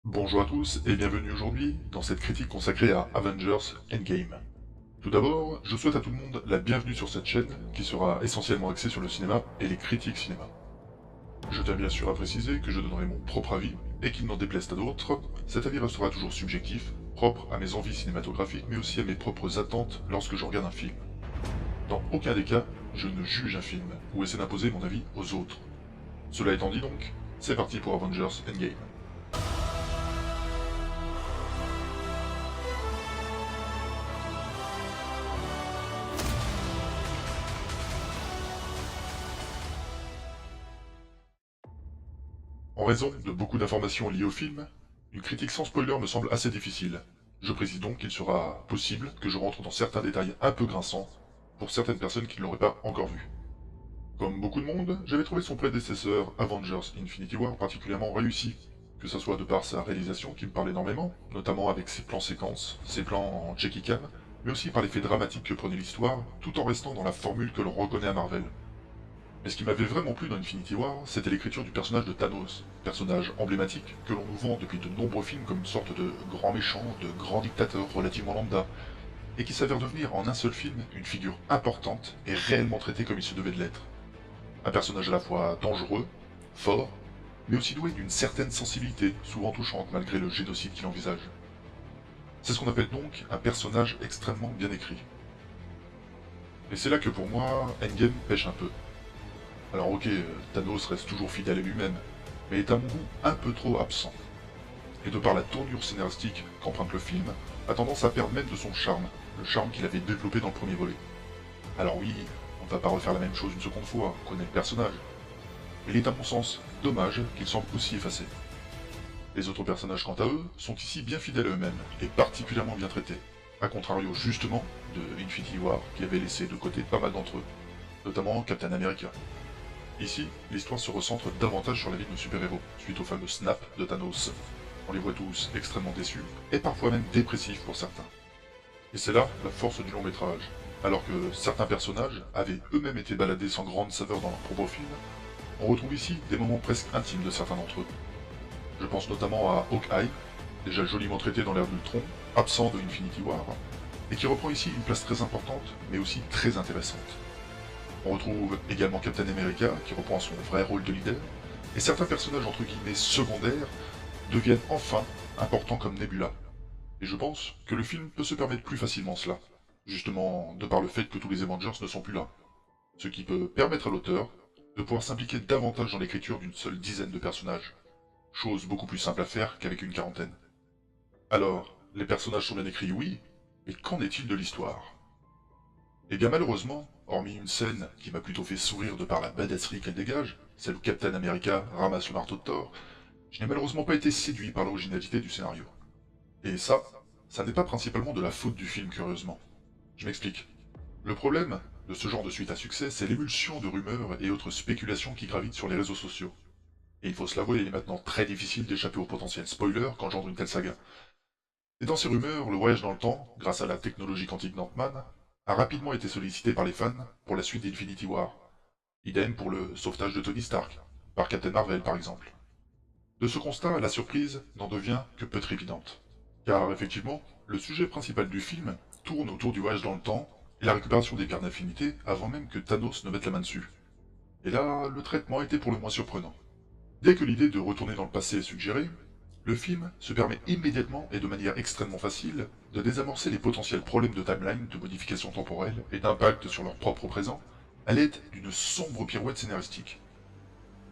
Bonjour à tous et bienvenue aujourd'hui dans cette critique consacrée à Avengers Endgame. Tout d'abord, je souhaite à tout le monde la bienvenue sur cette chaîne qui sera essentiellement axée sur le cinéma et les critiques cinéma. Je tiens bien sûr à préciser que je donnerai mon propre avis et qu'il n'en déplaise à d'autres, cet avis restera toujours subjectif, propre à mes envies cinématographiques mais aussi à mes propres attentes lorsque je regarde un film. Dans aucun des cas, je ne juge un film ou essaie d'imposer mon avis aux autres. Cela étant dit donc, c'est parti pour Avengers Endgame. En raison de beaucoup d'informations liées au film, une critique sans spoiler me semble assez difficile. Je précise donc qu'il sera possible que je rentre dans certains détails un peu grinçants pour certaines personnes qui ne l'auraient pas encore vu. Comme beaucoup de monde, j'avais trouvé son prédécesseur Avengers Infinity War particulièrement réussi, que ce soit de par sa réalisation qui me parle énormément, notamment avec ses plans séquences, ses plans en checky cam, mais aussi par l'effet dramatique que prenait l'histoire, tout en restant dans la formule que l'on reconnaît à Marvel. Mais ce qui m'avait vraiment plu dans Infinity War, c'était l'écriture du personnage de Thanos, personnage emblématique que l'on nous vend depuis de nombreux films comme une sorte de grand méchant, de grand dictateur relativement lambda, et qui s'avère devenir en un seul film une figure importante et réellement traitée comme il se devait de l'être. Un personnage à la fois dangereux, fort, mais aussi doué d'une certaine sensibilité, souvent touchante malgré le génocide qu'il envisage. C'est ce qu'on appelle donc un personnage extrêmement bien écrit. Et c'est là que pour moi, Endgame pêche un peu. Alors ok, Thanos reste toujours fidèle à lui-même, mais est à mon goût un peu trop absent. Et de par la tournure scénaristique qu'emprunte le film, a tendance à perdre même de son charme, le charme qu'il avait développé dans le premier volet. Alors oui, on ne va pas refaire la même chose une seconde fois, on connaît le personnage. Mais il est à mon sens dommage qu'il semble aussi effacé. Les autres personnages quant à eux sont ici bien fidèles à eux-mêmes, et particulièrement bien traités, à contrario justement de Infinity War qui avait laissé de côté pas mal d'entre eux, notamment Captain America. Ici, l'histoire se recentre davantage sur la vie de nos super-héros, suite au fameux snap de Thanos. On les voit tous extrêmement déçus, et parfois même dépressifs pour certains. Et c'est là la force du long métrage. Alors que certains personnages avaient eux-mêmes été baladés sans grande saveur dans leur propre film, on retrouve ici des moments presque intimes de certains d'entre eux. Je pense notamment à Hawkeye, déjà joliment traité dans l'ère d'Ultron, absent de Infinity War, et qui reprend ici une place très importante, mais aussi très intéressante. On retrouve également Captain America, qui reprend son vrai rôle de leader, et certains personnages entre guillemets secondaires deviennent enfin importants comme Nebula. Et je pense que le film peut se permettre plus facilement cela, justement de par le fait que tous les Avengers ne sont plus là. Ce qui peut permettre à l'auteur de pouvoir s'impliquer davantage dans l'écriture d'une seule dizaine de personnages, chose beaucoup plus simple à faire qu'avec une quarantaine. Alors, les personnages sont bien écrits, oui, mais qu'en est-il de l'histoire? Eh bien malheureusement, hormis une scène qui m'a plutôt fait sourire de par la badasserie qu'elle dégage, celle où Captain America ramasse le marteau de Thor, je n'ai malheureusement pas été séduit par l'originalité du scénario. Et ça n'est pas principalement de la faute du film, curieusement. Je m'explique. Le problème de ce genre de suite à succès, c'est l'émulsion de rumeurs et autres spéculations qui gravitent sur les réseaux sociaux. Et il faut se l'avouer, il est maintenant très difficile d'échapper aux potentiels spoilers qu'engendre une telle saga. Et dans ces rumeurs, le voyage dans le temps, grâce à la technologie quantique d'Ant-Man, a rapidement été sollicité par les fans pour la suite d'Infinity War. Idem pour le sauvetage de Tony Stark, par Captain Marvel par exemple. De ce constat, la surprise n'en devient que peu trépidante. Car effectivement, le sujet principal du film tourne autour du voyage dans le temps et la récupération des pierres d'infinité avant même que Thanos ne mette la main dessus. Et là, le traitement était pour le moins surprenant. Dès que l'idée de retourner dans le passé est suggérée, le film se permet immédiatement et de manière extrêmement facile de désamorcer les potentiels problèmes de timeline, de modification temporelle et d'impact sur leur propre présent à l'aide d'une sombre pirouette scénaristique.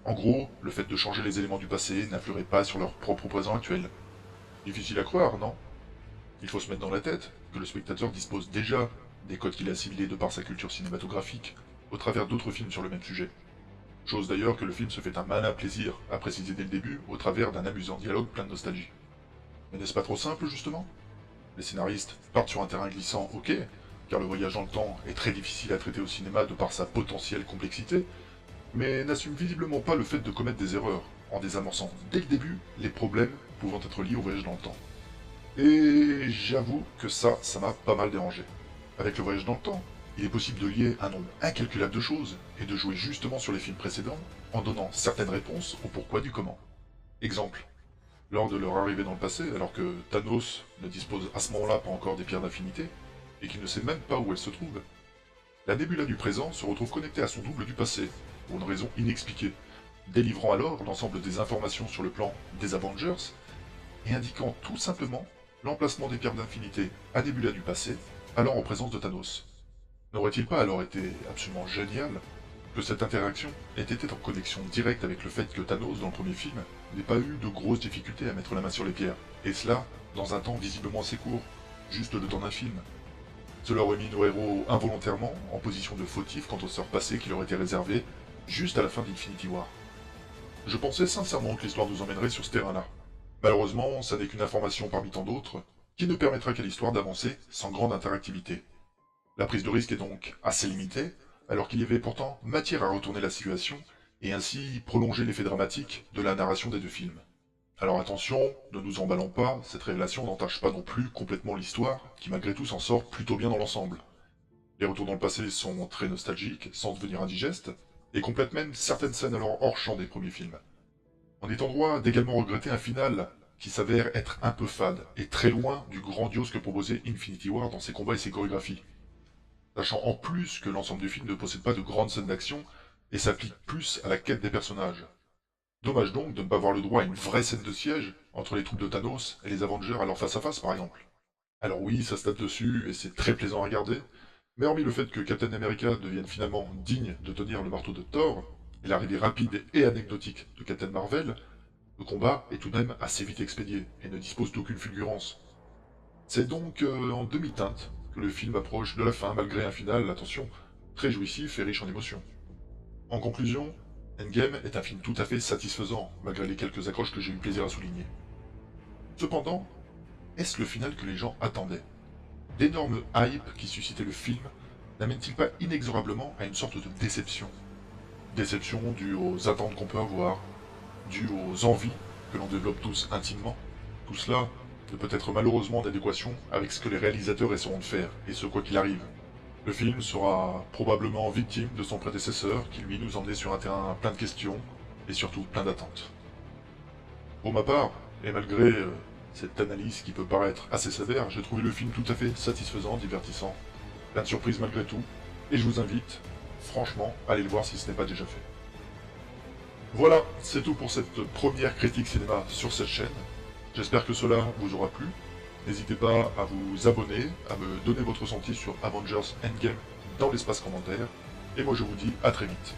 En gros, le fait de changer les éléments du passé n'influerait pas sur leur propre présent actuel. Difficile à croire, non? Il faut se mettre dans la tête que le spectateur dispose déjà des codes qu'il a assimilés de par sa culture cinématographique au travers d'autres films sur le même sujet. Chose d'ailleurs que le film se fait un malin plaisir à préciser dès le début au travers d'un amusant dialogue plein de nostalgie. Mais n'est-ce pas trop simple, justement? Les scénaristes partent sur un terrain glissant, ok, car le voyage dans le temps est très difficile à traiter au cinéma de par sa potentielle complexité, mais n'assument visiblement pas le fait de commettre des erreurs, en désamorçant dès le début les problèmes pouvant être liés au voyage dans le temps. Et j'avoue que ça m'a pas mal dérangé. Avec le voyage dans le temps, il est possible de lier un nombre incalculable de choses et de jouer justement sur les films précédents en donnant certaines réponses au pourquoi du comment. Exemple. lors de leur arrivée dans le passé, alors que Thanos ne dispose à ce moment-là pas encore des pierres d'infinité, et qu'il ne sait même pas où elles se trouvent. La Nebula du présent se retrouve connectée à son double du passé, pour une raison inexpliquée, délivrant alors l'ensemble des informations sur le plan des Avengers, et indiquant tout simplement l'emplacement des pierres d'infinité à Nebula du passé, alors en présence de Thanos. N'aurait-il pas alors été absolument génial que cette interaction ait été en connexion directe avec le fait que Thanos, dans le premier film, n'ait pas eu de grosses difficultés à mettre la main sur les pierres, et cela dans un temps visiblement assez court, juste le temps d'un film. Cela aurait mis nos héros involontairement en position de fautif quant au sort passé qui leur était réservé juste à la fin d'Infinity War. Je pensais sincèrement que l'histoire nous emmènerait sur ce terrain-là. Malheureusement, ça n'est qu'une information parmi tant d'autres, qui ne permettra qu'à l'histoire d'avancer sans grande interactivité. La prise de risque est donc assez limitée, alors qu'il y avait pourtant matière à retourner la situation, et ainsi prolonger l'effet dramatique de la narration des deux films. Alors attention, ne nous emballons pas, cette révélation n'entache pas non plus complètement l'histoire, qui malgré tout s'en sort plutôt bien dans l'ensemble. Les retours dans le passé sont très nostalgiques, sans devenir indigestes, et complètent même certaines scènes alors hors champ des premiers films. On est en droit d'également regretter un final qui s'avère être un peu fade, et très loin du grandiose que proposait Infinity War dans ses combats et ses chorégraphies. Sachant en plus que l'ensemble du film ne possède pas de grandes scènes d'action, et s'applique plus à la quête des personnages. Dommage donc de ne pas avoir le droit à une vraie scène de siège entre les troupes de Thanos et les Avengers à leur face-à-face par exemple. Alors oui, ça se tape dessus et c'est très plaisant à regarder, mais hormis le fait que Captain America devienne finalement digne de tenir le marteau de Thor, et l'arrivée rapide et anecdotique de Captain Marvel, le combat est tout de même assez vite expédié et ne dispose d'aucune fulgurance. C'est donc en demi-teinte que le film approche de la fin malgré un final, attention, très jouissif et riche en émotions. En conclusion, Endgame est un film tout à fait satisfaisant, malgré les quelques accroches que j'ai eu plaisir à souligner. Cependant, est-ce le final que les gens attendaient? L'énorme hype qui suscitait le film n'amène-t-il pas inexorablement à une sorte de déception? Déception due aux attentes qu'on peut avoir, due aux envies que l'on développe tous intimement. Tout cela ne peut être malheureusement en adéquation avec ce que les réalisateurs essaieront de faire, et ce quoi qu'il arrive. Le film sera probablement victime de son prédécesseur qui lui nous emmenait sur un terrain plein de questions et surtout plein d'attentes. Pour ma part, et malgré cette analyse qui peut paraître assez sévère, j'ai trouvé le film tout à fait satisfaisant, divertissant, plein de surprises malgré tout, et je vous invite, franchement, à aller le voir si ce n'est pas déjà fait. Voilà, c'est tout pour cette première critique cinéma sur cette chaîne. J'espère que cela vous aura plu. N'hésitez pas à vous abonner, à me donner votre ressenti sur Avengers Endgame dans l'espace commentaire. Et moi je vous dis à très vite.